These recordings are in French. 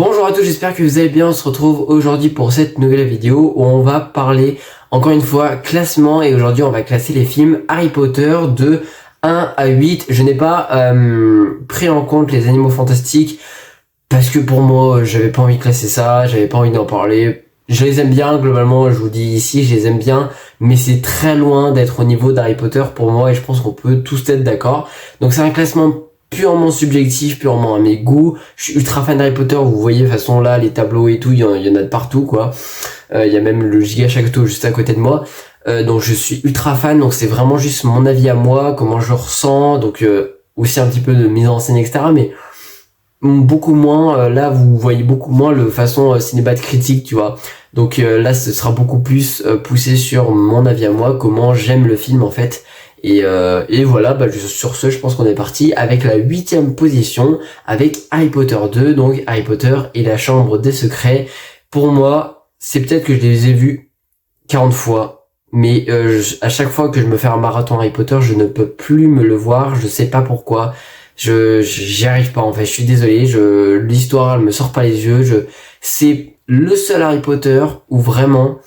Bonjour à tous, j'espère que vous allez bien. On se retrouve aujourd'hui pour cette nouvelle vidéo où on va parler encore une fois classement, et aujourd'hui on va classer les films Harry Potter de 1 à 8. Je n'ai pas pris en compte les animaux fantastiques parce que pour moi j'avais pas envie de classer ça, j'avais pas envie d'en parler. Je les aime bien globalement, je vous dis ici, je les aime bien, mais c'est très loin d'être au niveau d'Harry Potter pour moi et je pense qu'on peut tous être d'accord. Donc c'est un classement purement subjectif, purement à mes goûts. Je suis ultra fan d'Harry Potter, vous voyez de toute façon là les tableaux et tout, il y en a de partout quoi. Il y a même le Giga Château juste à côté de moi. Donc je suis ultra fan, donc c'est vraiment juste mon avis à moi, comment je le ressens, donc aussi un petit peu de mise en scène etc. Mais beaucoup moins, là vous voyez beaucoup moins le façon cinémat critique, tu vois. Donc là ce sera beaucoup plus poussé sur mon avis à moi, comment j'aime le film en fait. Et voilà, sur ce, je pense qu'on est parti avec la 8e position, avec Harry Potter 2, donc Harry Potter et la Chambre des Secrets. Pour moi, c'est peut-être que je les ai vus 40 fois, mais à chaque fois que je me fais un marathon Harry Potter, je ne peux plus me le voir, je sais pas pourquoi. J'y arrive pas en fait, je suis désolé, l'histoire elle me sort pas les yeux, c'est le seul Harry Potter où vraiment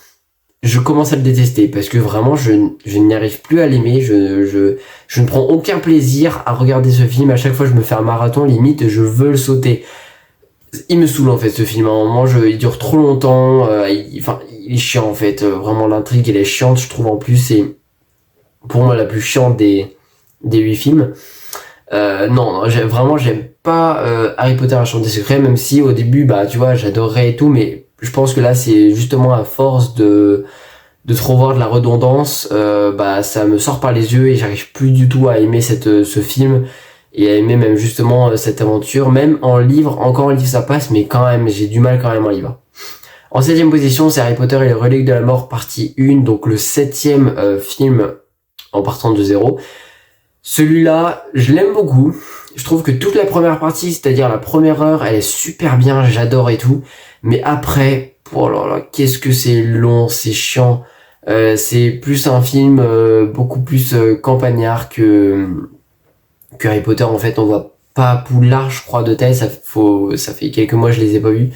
je commence à le détester parce que vraiment je n'y arrive plus à l'aimer, je ne prends aucun plaisir à regarder ce film. À chaque fois je me fais un marathon, limite je veux le sauter. Il me saoule en fait ce film, à un moment il dure trop longtemps, il est chiant en fait, vraiment l'intrigue elle est chiante je trouve en plus, c'est pour moi la plus chiante des 8 films. Non, j'aime pas Harry Potter la Chambre des Secrets, même si au début tu vois j'adorais et tout, mais je pense que là c'est justement à force de trop voir de la redondance, ça me sort par les yeux et j'arrive plus du tout à aimer ce film et à aimer même justement cette aventure. Même en livre, encore en livre ça passe, mais quand même j'ai du mal quand même en livre. En 7e position, c'est Harry Potter et les Reliques de la Mort partie 1, donc le 7e film en partant de zéro. Celui-là, je l'aime beaucoup. Je trouve que toute la première partie, c'est-à-dire la première heure, elle est super bien, j'adore et tout. Mais après, oh là là, qu'est-ce que c'est long, c'est chiant. C'est plus un film beaucoup plus campagnard que Harry Potter. En fait, on voit pas Poudlard, je crois, de tête. Ça fait quelques mois, je les ai pas vus.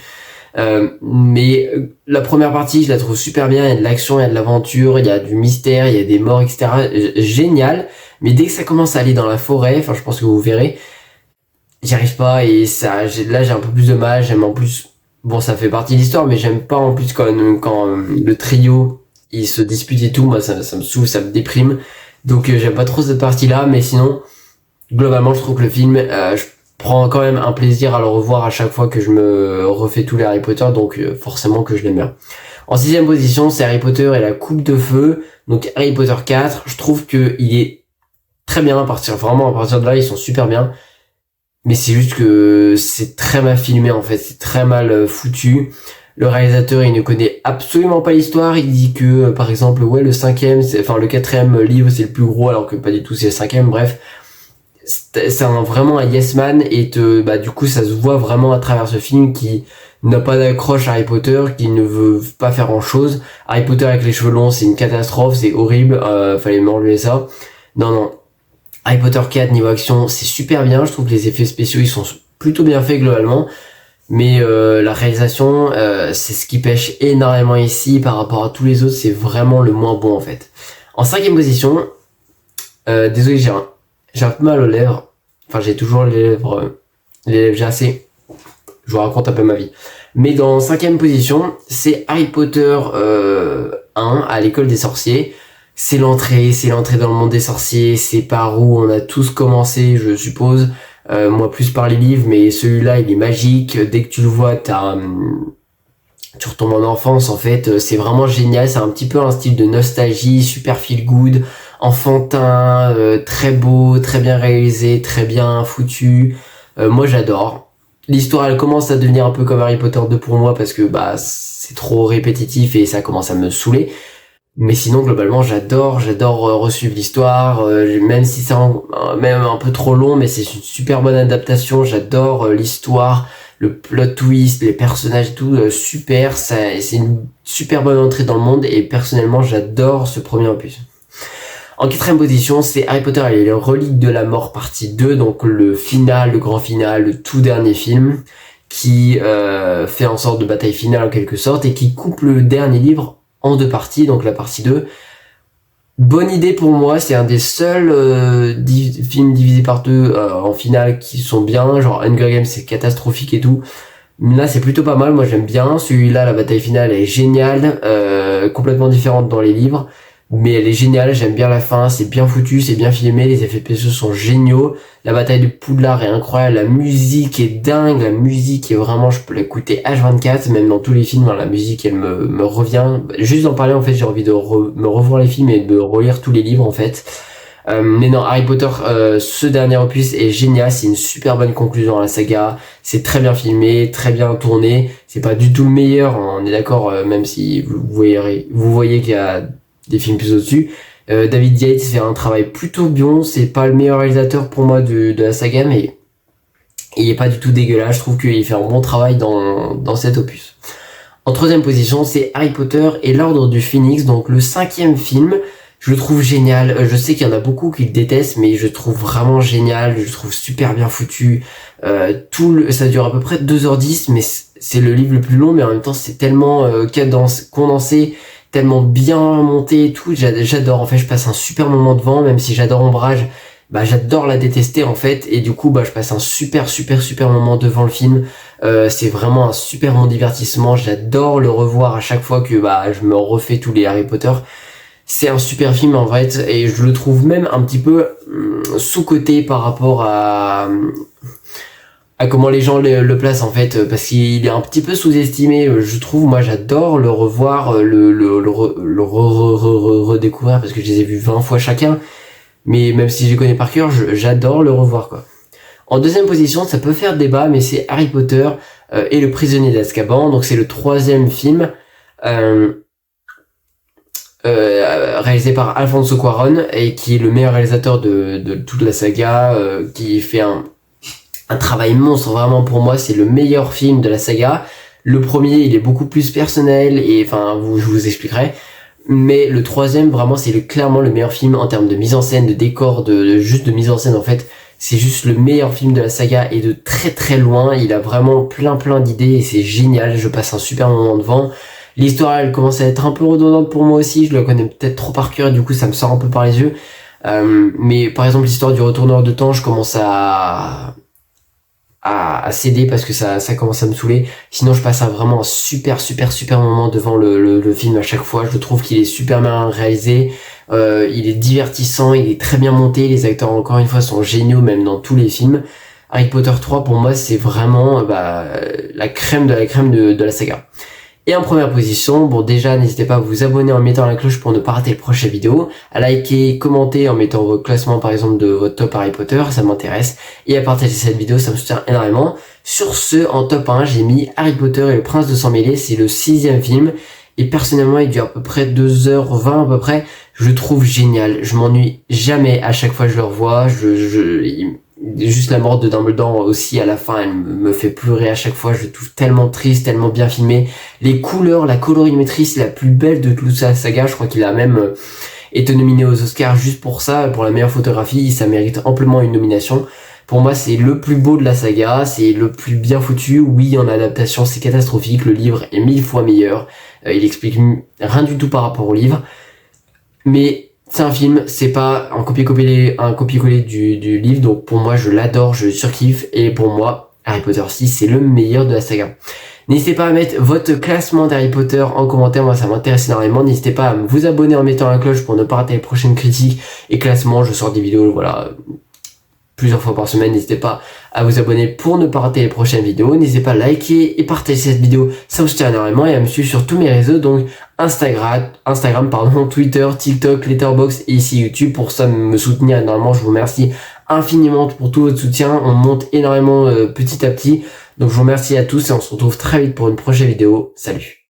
Mais la première partie, je la trouve super bien. Il y a de l'action, il y a de l'aventure, il y a du mystère, il y a des morts, etc. Génial. Mais dès que ça commence à aller dans la forêt, je pense que vous verrez, j'y arrive pas et là j'ai un peu plus de mal. J'aime en plus, bon ça fait partie de l'histoire, mais j'aime pas en plus quand le trio il se dispute et tout, moi ça me saoule, ça me déprime. Donc j'aime pas trop cette partie-là, mais sinon globalement je trouve que le film, je prends quand même un plaisir à le revoir à chaque fois que je me refais tous les Harry Potter, donc forcément que je l'aime bien. En 6e position, c'est Harry Potter et la Coupe de Feu, donc Harry Potter 4. Je trouve que il est très bien à partir de là, ils sont super bien. Mais c'est juste que c'est très mal filmé en fait, c'est très mal foutu. Le réalisateur, il ne connaît absolument pas l'histoire. Il dit que, par exemple, le 4e livre, c'est le plus gros, alors que pas du tout, c'est le 5e. Bref, c'est vraiment un yes man, et du coup, ça se voit vraiment à travers ce film qui n'a pas d'accroche à Harry Potter, qui ne veut pas faire grand chose. Harry Potter avec les cheveux longs, c'est une catastrophe, c'est horrible. Fallait m'enlever ça. Non. Harry Potter 4 niveau action, c'est super bien. Je trouve que les effets spéciaux, ils sont plutôt bien faits globalement. Mais la réalisation, c'est ce qui pêche énormément ici par rapport à tous les autres, c'est vraiment le moins bon en fait. En 5e position, désolé, j'ai un peu mal aux lèvres. Enfin, j'ai toujours les lèvres gercées. Je vous raconte un peu ma vie. Mais dans 5e position, c'est Harry Potter 1 à l'école des sorciers. C'est l'entrée dans le monde des sorciers, c'est par où on a tous commencé, je suppose. Moi plus par les livres, mais celui-là il est magique. Dès que tu le vois, tu retombes en enfance en fait. C'est vraiment génial, c'est un petit peu un style de nostalgie, super feel good, enfantin, très beau, très bien réalisé, très bien foutu. Moi j'adore. L'histoire elle commence à devenir un peu comme Harry Potter 2 pour moi parce que c'est trop répétitif et ça commence à me saouler. Mais sinon globalement j'adore resuivre l'histoire, même si c'est même un peu trop long, mais c'est une super bonne adaptation. J'adore l'histoire, le plot twist, les personnages et tout, super. C'est une super bonne entrée dans le monde et personnellement j'adore ce premier opus. En 4e position, c'est Harry Potter et les Reliques de la Mort partie 2, donc le grand final, le tout dernier film, qui fait en sorte de bataille finale en quelque sorte et qui coupe le dernier livre en 2 parties, donc la partie 2. Bonne idée pour moi, c'est un des seuls films divisés par 2 en finale qui sont bien, genre Hunger Games c'est catastrophique et tout. Là c'est plutôt pas mal, moi j'aime bien. Celui-là, la bataille finale est géniale, complètement différente dans les livres, mais elle est géniale, j'aime bien la fin, c'est bien foutu, c'est bien filmé, les effets spéciaux sont géniaux, la bataille de Poudlard est incroyable, la musique est dingue, la musique est vraiment, je peux l'écouter H24, même dans tous les films, la musique elle me revient, juste d'en parler en fait, j'ai envie de me revoir les films et de relire tous les livres en fait. Mais non, Harry Potter, ce dernier opus est génial, c'est une super bonne conclusion à la saga, c'est très bien filmé, très bien tourné, c'est pas du tout le meilleur, on est d'accord, même si vous voyez qu'il y a des films plus au-dessus. David Yates fait un travail plutôt bien, c'est pas le meilleur réalisateur pour moi de la saga, mais il est pas du tout dégueulasse, je trouve qu'il fait un bon travail dans cet opus. En 3e position, c'est Harry Potter et l'Ordre du Phénix, donc le 5e film. Je le trouve génial, je sais qu'il y en a beaucoup qui le détestent, mais je le trouve vraiment génial, je le trouve super bien foutu. Ça dure à peu près 2h10, mais c'est le livre le plus long, mais en même temps c'est tellement condensé, tellement bien monté et tout, j'adore. En fait, je passe un super moment devant, même si j'adore Ombrage, j'adore la détester en fait, et du coup je passe un super moment devant le film. C'est vraiment un super bon divertissement, j'adore le revoir à chaque fois que je me refais tous les Harry Potter. C'est un super film en vrai, et je le trouve même un petit peu sous-coté par rapport à comment les gens le placent en fait, parce qu'il est un petit peu sous-estimé, je trouve. Moi j'adore le revoir, le redécouvrir, parce que je les ai vus 20 fois chacun, mais même si je les connais par cœur, j'adore le revoir quoi. En 2e position, ça peut faire débat, mais c'est Harry Potter et le prisonnier d'Azkaban, donc c'est le 3e film, réalisé par Alfonso Cuarón, et qui est le meilleur réalisateur de toute la saga, qui fait un travail monstre, vraiment. Pour moi c'est le meilleur film de la saga. Le premier il est beaucoup plus personnel, et je vous expliquerai, mais le 3e vraiment c'est clairement le meilleur film en termes de mise en scène, de décor, juste de mise en scène en fait. C'est juste le meilleur film de la saga, et de très loin. Il a vraiment plein d'idées et c'est génial, je passe un super moment devant. L'histoire elle commence à être un peu redondante pour moi aussi, je la connais peut-être trop par cœur, du coup ça me sort un peu par les yeux. Mais par exemple l'histoire du retourneur de temps, je commence à céder parce que ça commence à me saouler. Sinon je passe vraiment un super moment devant le film à chaque fois. Je trouve qu'il est super bien réalisé, il est divertissant, il est très bien monté, les acteurs encore une fois sont géniaux même dans tous les films. Harry Potter 3 pour moi c'est vraiment la crème de la crème de la saga. Et en 1re position, déjà n'hésitez pas à vous abonner en mettant la cloche pour ne pas rater les prochaines vidéos, à liker, commenter en mettant vos classements par exemple de votre top Harry Potter, ça m'intéresse, et à partager cette vidéo, ça me soutient énormément. Sur ce, en top 1, j'ai mis Harry Potter et le Prince de Sang Mêlé, c'est le 6e film, et personnellement il dure à peu près 2h20 à peu près. Je le trouve génial, je m'ennuie jamais à chaque fois que je le revois. Juste la mort de Dumbledore aussi à la fin, elle me fait pleurer à chaque fois, je le trouve tellement triste, tellement bien filmé. Les couleurs, la colorimétrie, c'est la plus belle de toute sa saga, je crois qu'il a même été nominé aux Oscars juste pour ça, pour la meilleure photographie, ça mérite amplement une nomination. Pour moi c'est le plus beau de la saga, c'est le plus bien foutu. Oui, en adaptation c'est catastrophique, le livre est 1000 fois meilleur, il explique rien du tout par rapport au livre, mais c'est un film, c'est pas un copier-coller du livre, donc pour moi je l'adore, je surkiffe, et pour moi Harry Potter 6 c'est le meilleur de la saga. N'hésitez pas à mettre votre classement d'Harry Potter en commentaire, moi ça m'intéresse énormément. N'hésitez pas à vous abonner en mettant la cloche pour ne pas rater les prochaines critiques et classements. Je sors des vidéos plusieurs fois par semaine, n'hésitez pas à vous abonner pour ne pas rater les prochaines vidéos. N'hésitez pas à liker et partager cette vidéo, ça me soutient énormément, et à me suivre sur tous mes réseaux, donc Instagram, Twitter, TikTok, Letterboxd et ici YouTube, pour ça me soutenir énormément. Je vous remercie infiniment pour tout votre soutien, on monte énormément petit à petit, donc je vous remercie à tous et on se retrouve très vite pour une prochaine vidéo. Salut.